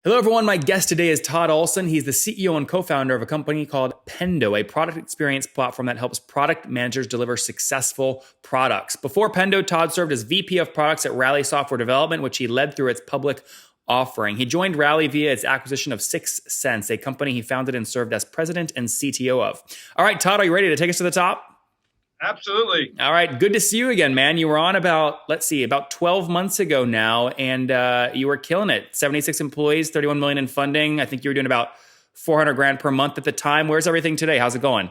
Hello, everyone. My guest today is Todd Olson. He's the CEO and co-founder of a company called Pendo, a product experience platform that helps product managers deliver successful products. Before Pendo, Todd served as VP of products at Rally Software Development, which he led through its public offering. He joined Rally via its acquisition of 6 Sense, a company he founded and served as president and CTO of. All right, Todd, are you ready to take us to the top? Absolutely. All right. Good to see you again, man. You were on about 12 months ago now, and you were killing it. 76 employees, 31 million in funding. I think you were doing about 400 grand per month at the time. Where's everything today? How's it going?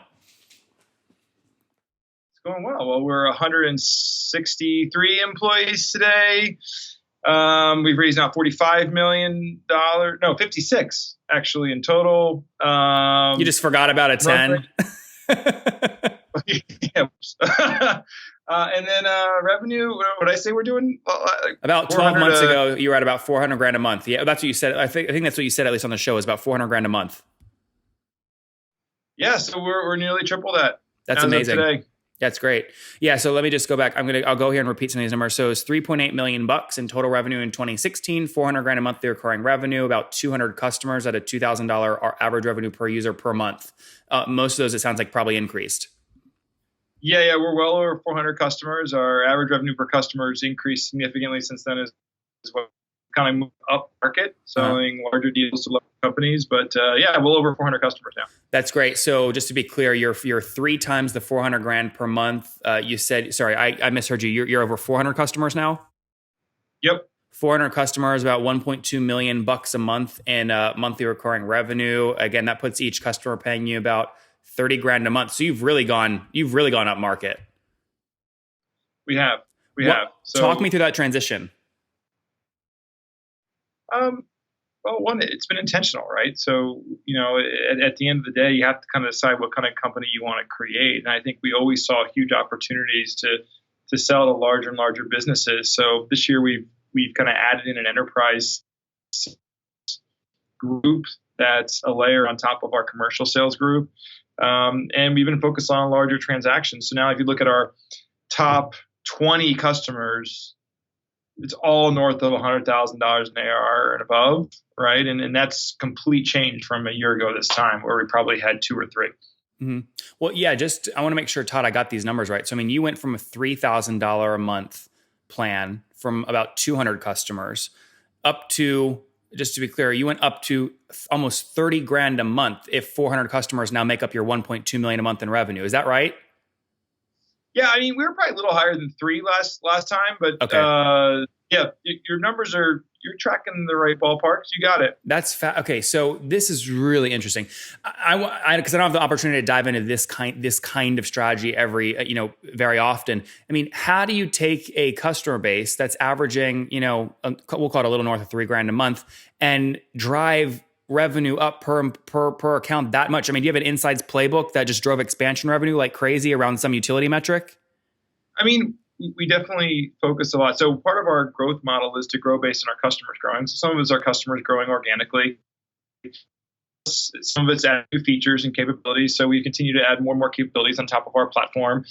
It's going well. Well, we're 163 employees today. We've raised now $45 million. No, 56 actually in total. You just forgot about a 10. Yeah. And then revenue, what did I say we're doing? About 12 months ago, you were at about 400 grand a month. Yeah, that's what you said. I think that's what you said, at least on the show, is about 400 grand a month. Yeah, so we're nearly triple that. That's amazing. Today. That's great. Yeah, so let me just go back. I'll go here and repeat some of these numbers. So it's $3.8 million in total revenue in 2016, 400 grand a monthly recurring revenue, about 200 customers at a $2,000 average revenue per user per month. Most of those, it sounds like, probably increased. Yeah, we're well over 400 customers. Our average revenue per customer has increased significantly since then as well. Kind of moved up market, selling larger deals to larger companies. But well over 400 customers now. That's great. So just to be clear, you're 3 times the 400 grand per month. You said, sorry, I misheard you. You're over 400 customers now? Yep. 400 customers, about $1.2 million a month in monthly recurring revenue. Again, that puts each customer paying you about 30 grand a month. So you've really gone up market. We have. So talk me through that transition. Well, one, it's been intentional, right? So, at the end of the day, you have to kind of decide what kind of company you want to create. And I think we always saw huge opportunities to sell to larger and larger businesses. So this year we've kind of added in an enterprise group that's a layer on top of our commercial sales group. And we've been focused on larger transactions. So now if you look at our top 20 customers, it's all north of $100,000 in ARR and above, right? And that's complete change from a year ago this time, where we probably had 2 or 3. Mm-hmm. Well, yeah, I want to make sure, Todd, I got these numbers right. So, I mean, you went from a $3,000 a month plan from about 200 customers up to, just to be clear, you went up to almost 30 grand a month if 400 customers now make up your 1.2 million a month in revenue. Is that right? Yeah, I mean, we were probably a little higher than 3 last time, but okay. Your numbers you're tracking the right ballpark. You got it. That's okay. So this is really interesting. Because I don't have the opportunity to dive into this kind of strategy very often. I mean, how do you take a customer base that's averaging, we'll call it a little north of 3 grand a month, and drive revenue up per account that much? I mean, do you have an insights playbook that just drove expansion revenue like crazy around some utility metric? I mean, we definitely focus a lot. So part of our growth model is to grow based on our customers growing. So some of it's our customers growing organically. Some of it's adding new features and capabilities. So we continue to add more and more capabilities on top of our platform.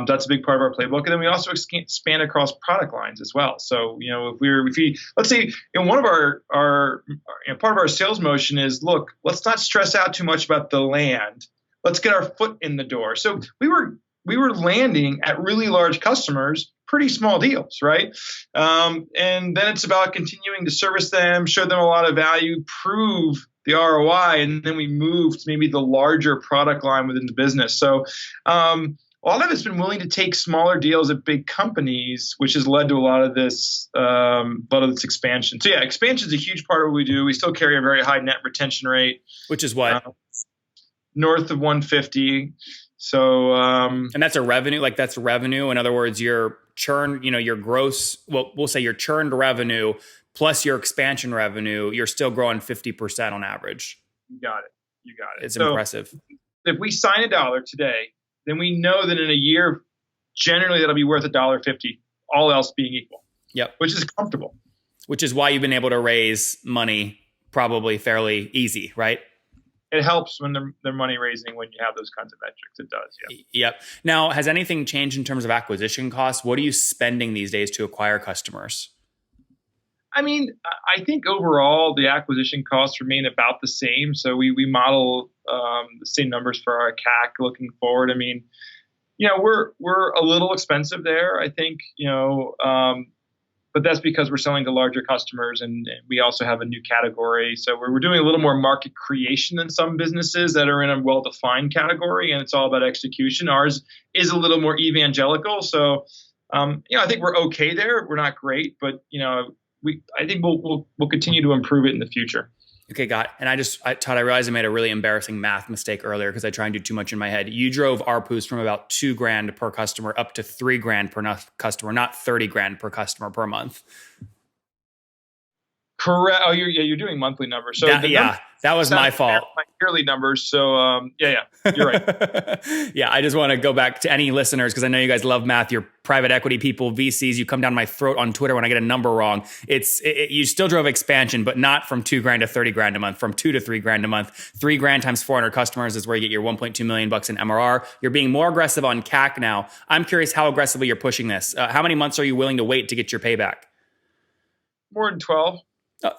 That's a big part of our playbook. And then we also expand across product lines as well. So, let's say, one of our part of our sales motion is, look, let's not stress out too much about the land. Let's get our foot in the door. So we were landing at really large customers, pretty small deals, right? And then it's about continuing to service them, show them a lot of value, prove the ROI, and then we move to maybe the larger product line within the business. So a lot of it's been willing to take smaller deals at big companies, which has led to a lot of this expansion. So yeah, expansion is a huge part of what we do. We still carry a very high net retention rate, which is what? North of 150. So, and that's a revenue, that's revenue. In other words, your churn, your gross, we'll say your churned revenue plus your expansion revenue, you're still growing 50% on average. You got it. It's impressive. If we sign $1 today, then we know that in a year, generally that'll be worth $1.50, all else being equal. Yep. Which is comfortable. Which is why you've been able to raise money probably fairly easy, right? It helps when they're money raising, when you have those kinds of metrics. It does, yeah. Yep. Now, has anything changed in terms of acquisition costs? What are you spending these days to acquire customers? I mean, I think overall the acquisition costs remain about the same. So we model the same numbers for our CAC looking forward. I mean, we're a little expensive there, I think, but that's because we're selling to larger customers, and we also have a new category. So we're doing a little more market creation than some businesses that are in a well-defined category, and it's all about execution. Ours is a little more evangelical. So, I think we're okay there. We're not great, but I think we'll continue to improve it in the future. Okay, got it. And Todd, I realized I made a really embarrassing math mistake earlier because I try and do too much in my head. You drove ARPUs from about $2,000 per customer up to $3,000 per customer, not $30,000 per customer per month. Correct. Oh, you're doing monthly numbers. So that was my fault. My yearly numbers. So you're right. Yeah, I just want to go back to any listeners because I know you guys love math. You're private equity people, VCs. You come down my throat on Twitter when I get a number wrong. You still drove expansion, but not from $2,000 to $30,000 a month. From $2,000 to $3,000 a month. $3,000 times 400 customers is where you get your 1.2 million bucks in MRR. You're being more aggressive on CAC now. I'm curious how aggressively you're pushing this. How many months are you willing to wait to get your payback? More than 12.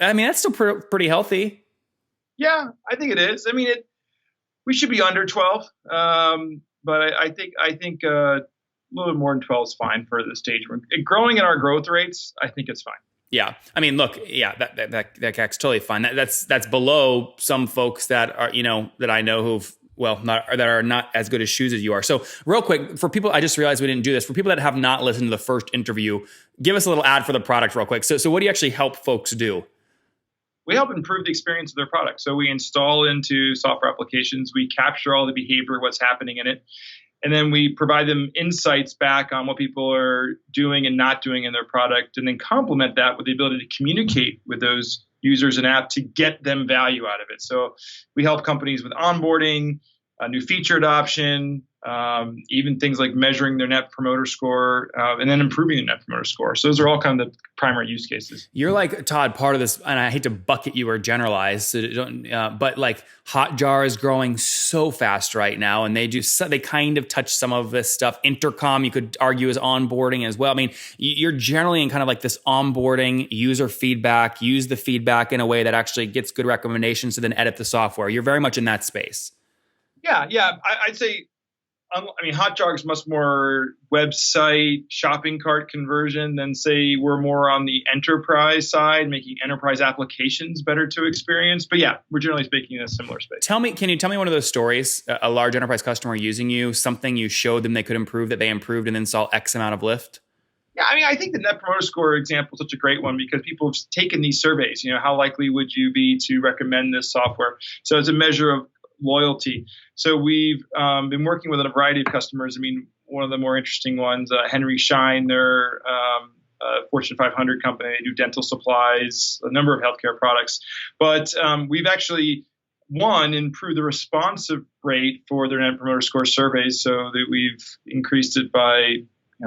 I mean, that's still pretty healthy. Yeah, I think it is. I mean, we should be under 12, but I think a little bit more than 12 is fine for the stage. Growing at our growth rates, I think it's fine. Yeah, I mean, look, that CAC's totally fine. That's below some folks that are that I know that are not as good as shoes as you are. So real quick, for people, I just realized we didn't do this. For people that have not listened to the first interview, give us a little ad for the product real quick. So what do you actually help folks do? We help improve the experience of their product. So we install into software applications. We capture all the behavior, what's happening in it. And then we provide them insights back on what people are doing and not doing in their product, and then complement that with the ability to communicate with those users and app to get them value out of it. So we help companies with onboarding, new feature adoption, even things like measuring their net promoter score, and then improving the net promoter score. So those are all kind of the primary use cases. You're like, Todd, part of this, and I hate to bucket you or generalize, but like Hotjar is growing so fast right now, and they kind of touch some of this stuff. Intercom, you could argue, is onboarding as well. I mean, you're generally in kind of like this onboarding, user feedback, use the feedback in a way that actually gets good recommendations to then edit the software. You're very much in that space. Yeah. I'd say, Hotjar is much more website shopping cart conversion than, say, we're more on the enterprise side, making enterprise applications better to experience. But yeah, we're generally speaking in a similar space. Can you tell me one of those stories, a large enterprise customer using you, something you showed them they could improve that they improved and then saw X amount of lift? Yeah, I think the net promoter score example is such a great one because people have taken these surveys. How likely would you be to recommend this software? So it's a measure of loyalty. So we've been working with a variety of customers. One of the more interesting ones, Henry Schein, they're a Fortune 500 company. They do dental supplies, a number of healthcare products. But we've actually, improved the responsive rate for their Net Promoter Score surveys so that we've increased it by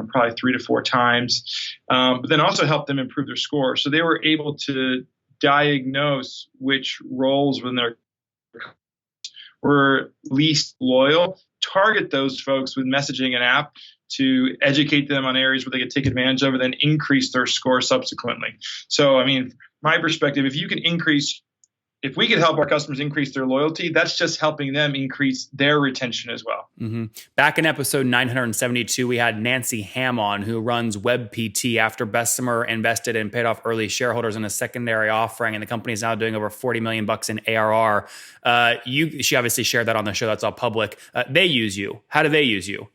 probably 3 to 4 times, but then also helped them improve their score. So they were able to diagnose which roles within their were least loyal, target those folks with messaging and app to educate them on areas where they could take advantage of, and then increase their score subsequently. So, my perspective, if we could help our customers increase their loyalty, that's just helping them increase their retention as well. Mm-hmm. Back in episode 972, we had Nancy Ham on, who runs WebPT after Bessemer invested and paid off early shareholders in a secondary offering, and the company is now doing over $40 million in ARR. She obviously shared that on the show. That's all public. They use you. How do they use you?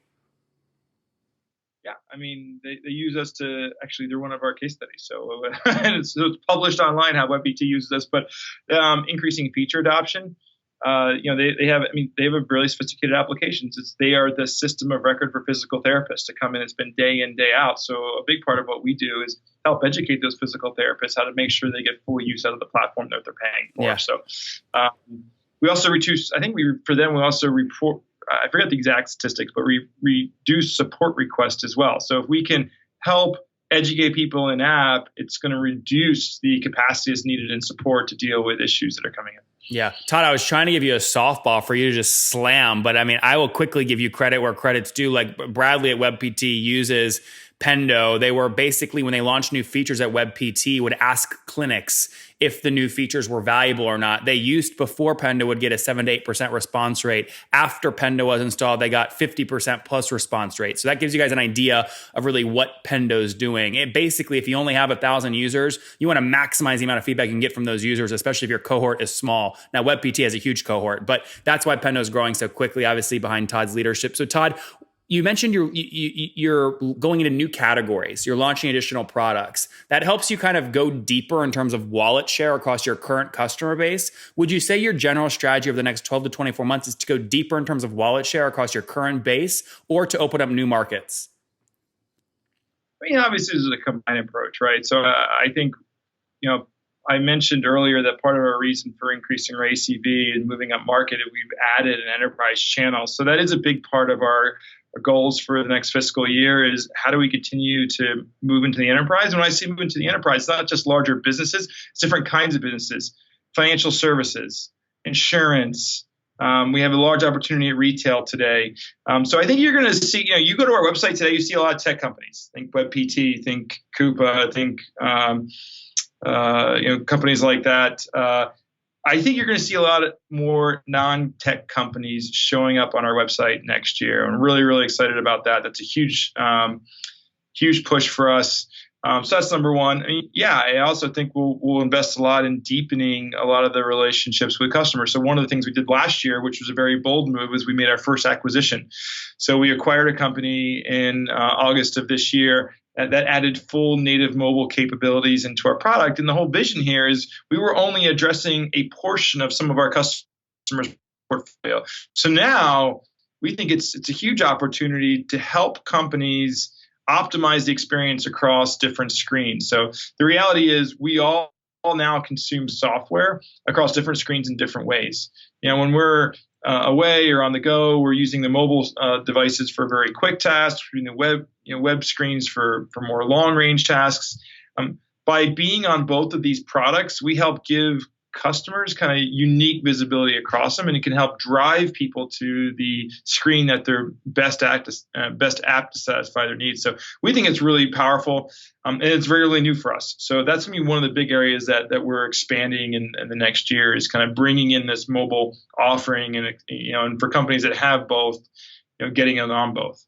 Yeah, they use us they're one of our case studies. So, it's published online how WebPT uses us, but increasing feature adoption. They have really sophisticated applications. They are the system of record for physical therapists to come in and spend day in, day out. So a big part of what we do is help educate those physical therapists how to make sure they get full use out of the platform that they're paying for. Yeah. So we also reduce, we also report, I forget the exact statistics, but we reduce support requests as well. So if we can help educate people in app, it's going to reduce the capacity that's needed in support to deal with issues that are coming in. Yeah. Todd, I was trying to give you a softball for you to just slam, but I will quickly give you credit where credit's due. Like Bradley at WebPT uses Pendo, they were basically, when they launched new features at WebPT, would ask clinics if the new features were valuable or not. They used, before Pendo, would get a 7 to 8% response rate. After Pendo was installed, they got 50% plus response rate. So that gives you guys an idea of really what Pendo's doing. It basically, if you only have 1,000 users, you want to maximize the amount of feedback you can get from those users, especially if your cohort is small. Now, WebPT has a huge cohort, but that's why Pendo is growing so quickly, obviously behind Todd's leadership. So Todd, you mentioned you're going into new categories. You're launching additional products. That helps you kind of go deeper in terms of wallet share across your current customer base. Would you say your general strategy over the next 12 to 24 months is to go deeper in terms of wallet share across your current base, or to open up new markets? I mean, obviously, this is a combined approach, right? So I think, I mentioned earlier that part of our reason for increasing our ACV and moving up market is we've added an enterprise channel. So that is a big part of our goals for the next fiscal year, is how do we continue to move into the enterprise? And when I say move into the enterprise, it's not just larger businesses, it's different kinds of businesses, financial services, insurance. We have a large opportunity at retail today. So I think you're going to see, you go to our website today, you see a lot of tech companies. Think WebPT, think Coupa, think companies like that. I think you're going to see a lot more non-tech companies showing up on our website next year. I'm really, really excited about that. That's a huge push for us. So that's number one. I also think we'll invest a lot in deepening a lot of the relationships with customers. So one of the things we did last year, which was a very bold move, was we made our first acquisition. So we acquired a company in August of this year that added full native mobile capabilities into our product. And the whole vision here is we were only addressing a portion of some of our customers' portfolio. So now we think it's a huge opportunity to help companies optimize the experience across different screens. So the reality is we all now consume software across different screens in different ways. When we're away or on the go, we're using the mobile devices for very quick tasks, using the web screens for more long range tasks. By being on both of these products, we help give customers kind of unique visibility across them, and it can help drive people to the screen that they're best apt to satisfy their needs. So we think it's really powerful, and it's really new for us. So that's going to be one of the big areas that we're expanding in the next year, is kind of bringing in this mobile offering, and for companies that have both, getting it on both.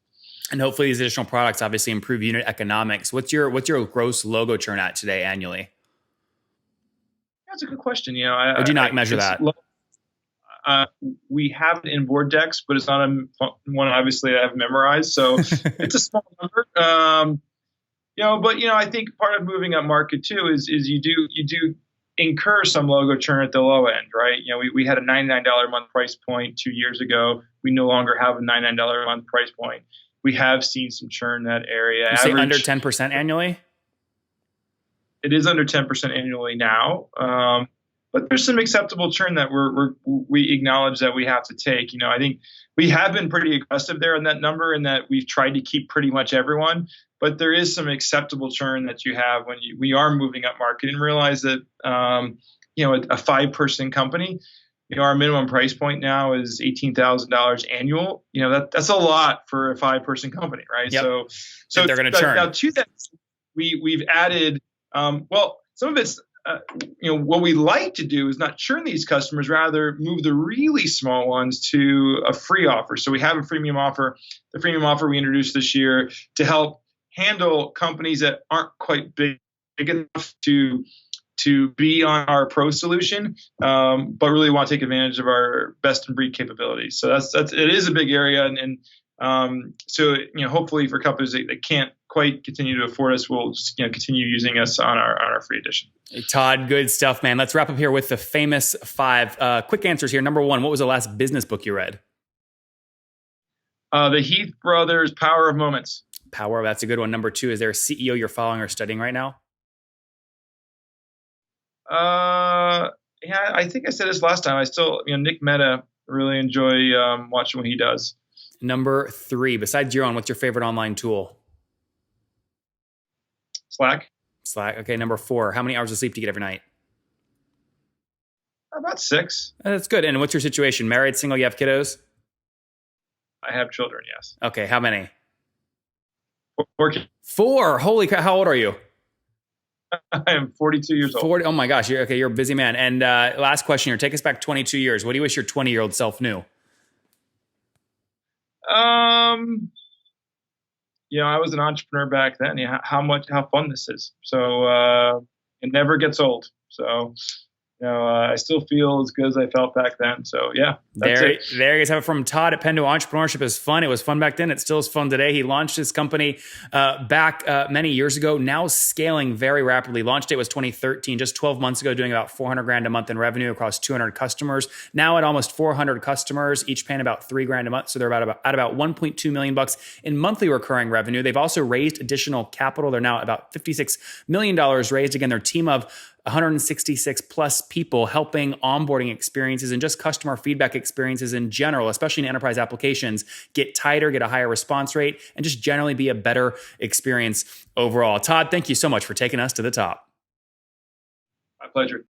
And hopefully these additional products obviously improve unit economics. What's your gross logo churn at today annually? That's a good question. Or do you not measure that? We have it in board decks, but it's not one obviously I have memorized. So it's a small number. But I think part of moving up market too is you do incur some logo churn at the low end, right? We had a $99 a month price point 2 years ago. We no longer have a $99 a month price point. We have seen some churn in that area. You say under 10% annually? It is under 10% annually now, but there's some acceptable churn that we acknowledge that we have to take. I think we have been pretty aggressive there in that number, and that we've tried to keep pretty much everyone. But there is some acceptable churn that you have when we are moving up market, and realize that a 5-person company, our minimum price point now is $18,000 annual. That's a lot for a 5-person company, right? Yep. So they're going to churn. Now to that, we've added. Some of it's, what we like to do is not churn these customers, rather move the really small ones to a free offer. So we have a freemium offer. The freemium offer we introduced this year to help handle companies that aren't quite big enough to be on our pro solution, but really want to take advantage of our best in breed capabilities. So it is a big area, and hopefully for companies that can't quite continue to afford us, will just continue using us on our free edition. Hey, Todd, good stuff, man. Let's wrap up here with the famous 5 quick answers here. Number 1, what was the last business book you read? The Heath Brothers' Power of Moments. That's a good one. Number 2, is there a CEO you're following or studying right now? I think I said this last time. I still, Nick Mehta, really enjoy watching what he does. Number 3, besides your own, what's your favorite online tool? Slack. Okay. Number 4, how many hours of sleep do you get every night? About 6. That's good. And what's your situation? Married, single, you have kiddos? I have children, yes. Okay. How many? Working. 4. Holy cow. How old are you? I am 42 years old. 40. Oh my gosh. You're a busy man. And last question here. Take us back 22 years. What do you wish your 20-year-old self knew? I was an entrepreneur back then. Yeah, how fun this is. So it never gets old. So I still feel as good as I felt back then. So yeah, that's it. There you guys have it from Todd at Pendo. Entrepreneurship is fun. It was fun back then. It still is fun today. He launched his company back many years ago, now scaling very rapidly. Launch date was 2013, just 12 months ago, doing about 400 grand a month in revenue across 200 customers. Now at almost 400 customers, each paying about 3 grand a month. So they're at about 1.2 million bucks in monthly recurring revenue. They've also raised additional capital. They're now at about $56 million raised. Again, their team of 166 plus people helping onboarding experiences and just customer feedback experiences in general, especially in enterprise applications, get tighter, get a higher response rate, and just generally be a better experience overall. Todd, thank you so much for taking us to the top. My pleasure.